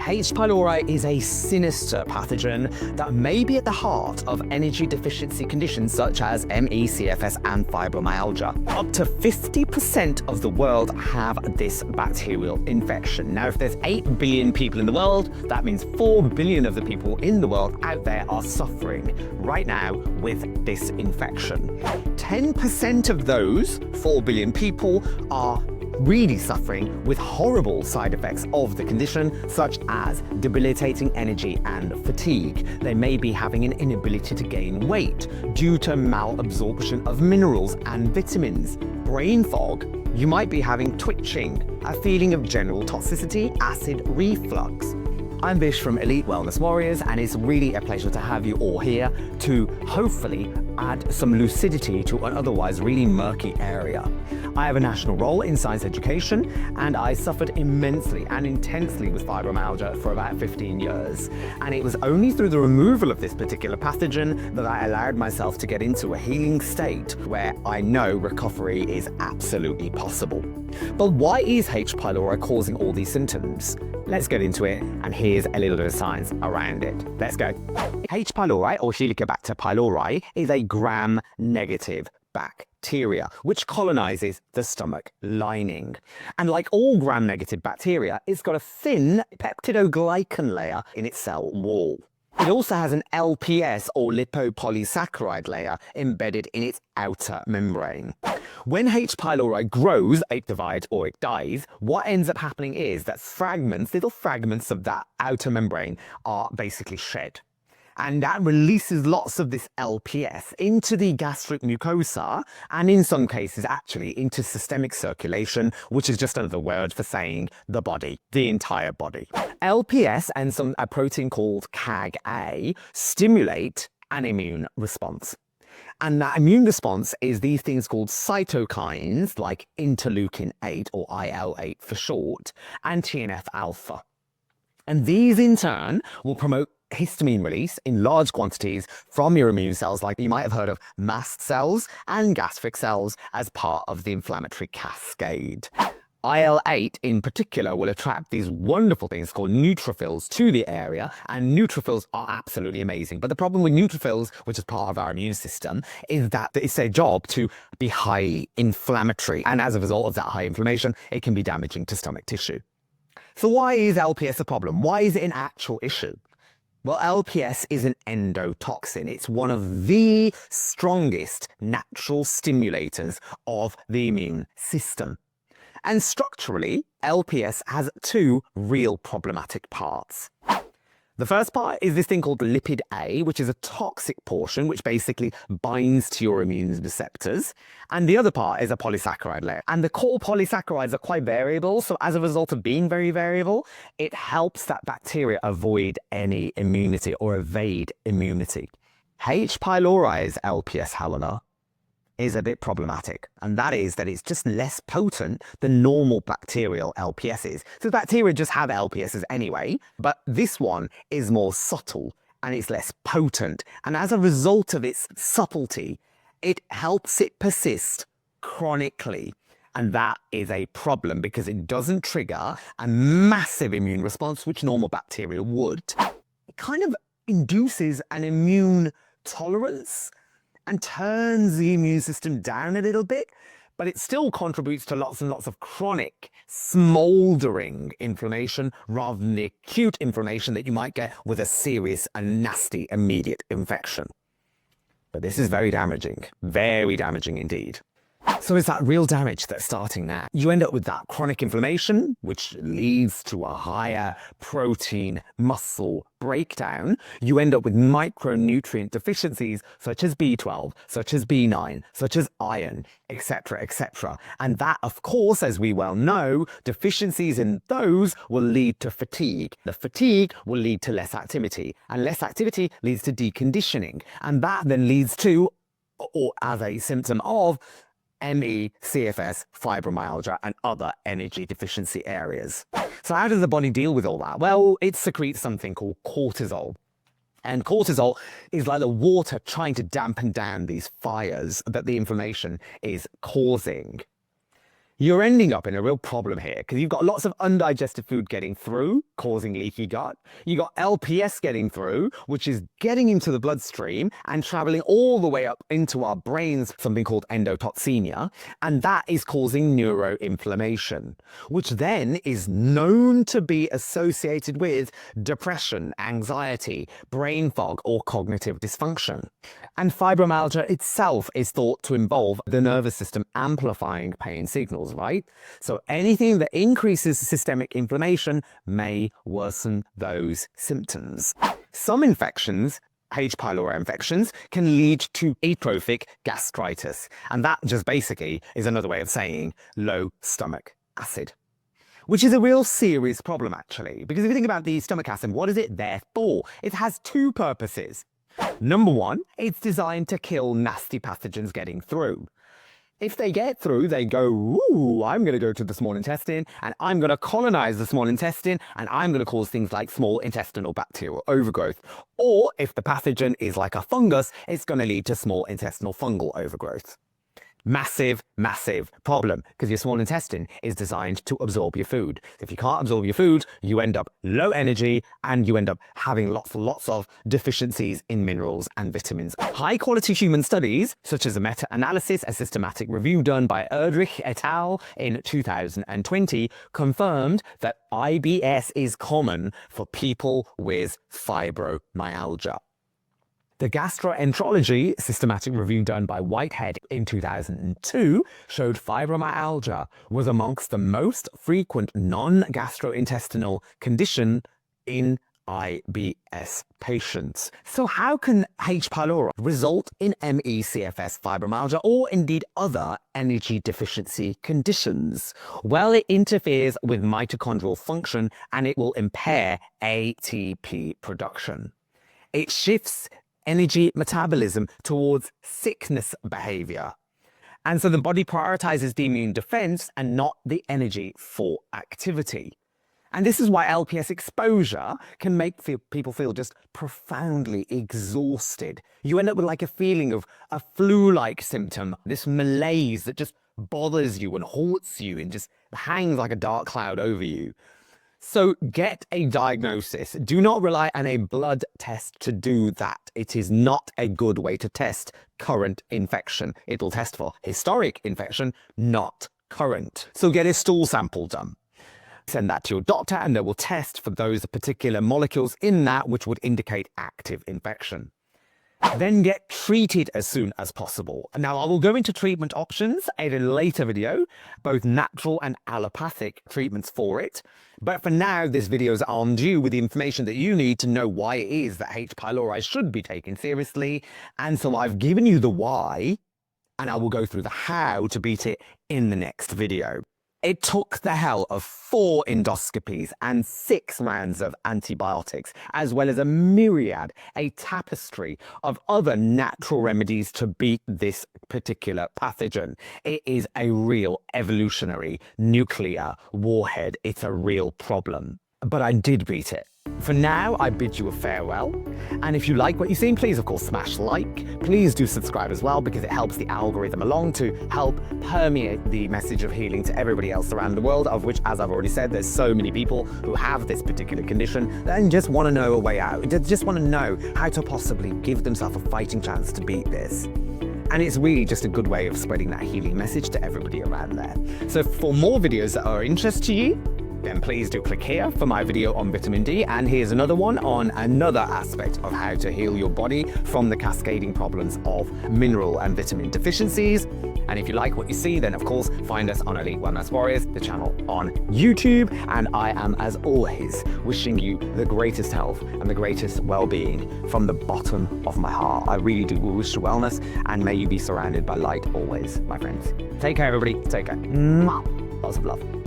H. pylori is a sinister pathogen that may be at the heart of energy deficiency conditions such as ME, CFS, and fibromyalgia. Up to 50% of the world have this bacterial infection. Now, if there's 8 billion people in the world, that means 4 billion of the people in the world out there are suffering right now with this infection. 10% of those 4 billion people are really suffering with horrible side effects of the condition, such as debilitating energy and fatigue. They may be having an inability to gain weight due to malabsorption of minerals and vitamins, brain fog. You might be having twitching, a feeling of general toxicity, acid reflux. I'm Vish from Elite Wellness Warriors, and it's really a pleasure to have you all here to hopefully add some lucidity to an otherwise really murky area. I have a national role in science education, and I suffered immensely and intensely with fibromyalgia for about 15 years. And it was only through the removal of this particular pathogen that I allowed myself to get into a healing state where I know recovery is absolutely possible. But why is H. pylori causing all these symptoms? Let's get into it, and here's a little bit of science around it. Let's go. H. pylori, or Helicobacter pylori, is a gram-negative bacteria which colonizes the stomach lining. And like all gram-negative bacteria, it's got a thin peptidoglycan layer in its cell wall. It also has an LPS, or lipopolysaccharide layer, embedded in its outer membrane. When H. pylori grows, it divides or it dies, what ends up happening is that little fragments of that outer membrane are basically shed. And that releases lots of this LPS into the gastric mucosa, and in some cases actually into systemic circulation, which is just another word for saying the body, the entire body. LPS and a protein called CagA stimulate an immune response. And that immune response is these things called cytokines, like interleukin-8 or IL-8 for short, and TNF-α. And these in turn will promote histamine release in large quantities from your immune cells, like you might have heard of mast cells and gastric cells, as part of the inflammatory cascade. IL-8 in particular will attract these wonderful things called neutrophils to the area, and neutrophils are absolutely amazing. But the problem with neutrophils, which is part of our immune system, is that it's their job to be highly inflammatory, and as a result of that high inflammation, it can be damaging to stomach tissue. So why is LPS a problem? Why is it an actual issue? Well, LPS is an endotoxin. It's one of the strongest natural stimulators of the immune system. And structurally, LPS has two real problematic parts. The first part is this thing called lipid A, which is a toxic portion, which basically binds to your immune receptors. And the other part is a polysaccharide layer. And the core polysaccharides are quite variable. So as a result of being very variable, it helps that bacteria avoid any immunity or evade immunity. H. pylori's LPS, however, is a bit problematic, and that is that it's just less potent than normal bacterial LPSs. So bacteria just have LPSs anyway, but this one is more subtle and it's less potent. And as a result of its subtlety, it helps it persist chronically. And that is a problem because it doesn't trigger a massive immune response, which normal bacteria would. It kind of induces an immune tolerance and turns the immune system down a little bit, but it still contributes to lots and lots of chronic, smouldering inflammation rather than the acute inflammation that you might get with a serious and nasty immediate infection. But this is very damaging indeed. So it's that real damage that's starting now. You end up with that chronic inflammation, which leads to a higher protein muscle breakdown. You end up with micronutrient deficiencies such as B12, such as B9, such as iron, etc., etc. And that, of course, as we well know, deficiencies in those will lead to fatigue. The fatigue will lead to less activity, and less activity leads to deconditioning. And that then leads to, or as a symptom of, ME, CFS, fibromyalgia, and other energy deficiency areas. So how does the body deal with all that? Well, it secretes something called cortisol. And cortisol is like the water trying to dampen down these fires that the inflammation is causing. You're ending up in a real problem here because you've got lots of undigested food getting through, causing leaky gut. You got LPS getting through, which is getting into the bloodstream and traveling all the way up into our brains, something called endotoxemia, and that is causing neuroinflammation, which then is known to be associated with depression, anxiety, brain fog, or cognitive dysfunction. And fibromyalgia itself is thought to involve the nervous system amplifying pain signals, right? So anything that increases systemic inflammation may worsen those symptoms. Some infections, H. pylori infections, can lead to atrophic gastritis. And that just basically is another way of saying low stomach acid, which is a real serious problem, actually. Because if you think about the stomach acid, what is it there for? It has two purposes. Number one, it's designed to kill nasty pathogens getting through. If they get through, they go, ooh, I'm going to go to the small intestine, and I'm going to colonize the small intestine, and I'm going to cause things like small intestinal bacterial overgrowth. Or if the pathogen is like a fungus, it's going to lead to small intestinal fungal overgrowth. Massive, massive problem, because your small intestine is designed to absorb your food. If you can't absorb your food, you end up low energy and you end up having lots of deficiencies in minerals and vitamins. High quality human studies, such as a meta-analysis, a systematic review done by Erdrich et al. In 2020, confirmed that IBS is common for people with fibromyalgia. The gastroenterology systematic review done by Whitehead in 2002 showed fibromyalgia was amongst the most frequent non-gastrointestinal condition in IBS patients. So how can H. pylori result in ME/CFS fibromyalgia or indeed other energy deficiency conditions? Well, it interferes with mitochondrial function and it will impair ATP production. It shifts energy metabolism towards sickness behavior. And so the body prioritizes the immune defense and not the energy for activity. And this is why LPS exposure can make people feel just profoundly exhausted. You end up with like a feeling of a flu-like symptom, this malaise that just bothers you and haunts you and just hangs like a dark cloud over you. So get a diagnosis. Do not rely on a blood test to do that. It is not a good way to test current infection. It'll test for historic infection, not current. So get a stool sample done. Send that to your doctor and they will test for those particular molecules in that which would indicate active infection. Then get treated as soon as possible. Now, I will go into treatment options in a later video, both natural and allopathic treatments for it. But for now, this video is armed you with the information that you need to know why it is that H. pylori should be taken seriously. And so I've given you the why, and I will go through the how to beat it in the next video. It took the hell of 4 endoscopies and 6 rounds of antibiotics, as well as a myriad, a tapestry of other natural remedies to beat this particular pathogen. It is a real evolutionary nuclear warhead. It's a real problem. But I did beat it. For now, I bid you a farewell. And if you like what you've seen, please, of course, smash like. Please do subscribe as well, because it helps the algorithm along to help permeate the message of healing to everybody else around the world, of which, as I've already said, there's so many people who have this particular condition and just want to know a way out. They just want to know how to possibly give themselves a fighting chance to beat this. And it's really just a good way of spreading that healing message to everybody around there. So for more videos that are of interest to you, then please do click here for my video on vitamin D, and here's another one on another aspect of how to heal your body from the cascading problems of mineral and vitamin deficiencies. And if you like what you see, then of course find us on Elite Wellness Warriors, the channel on YouTube. And I am, as always, wishing you the greatest health and the greatest well-being from the bottom of my heart. I really do wish you wellness, and may you be surrounded by light always, my friends. Take care, everybody. Take care. Lots of love.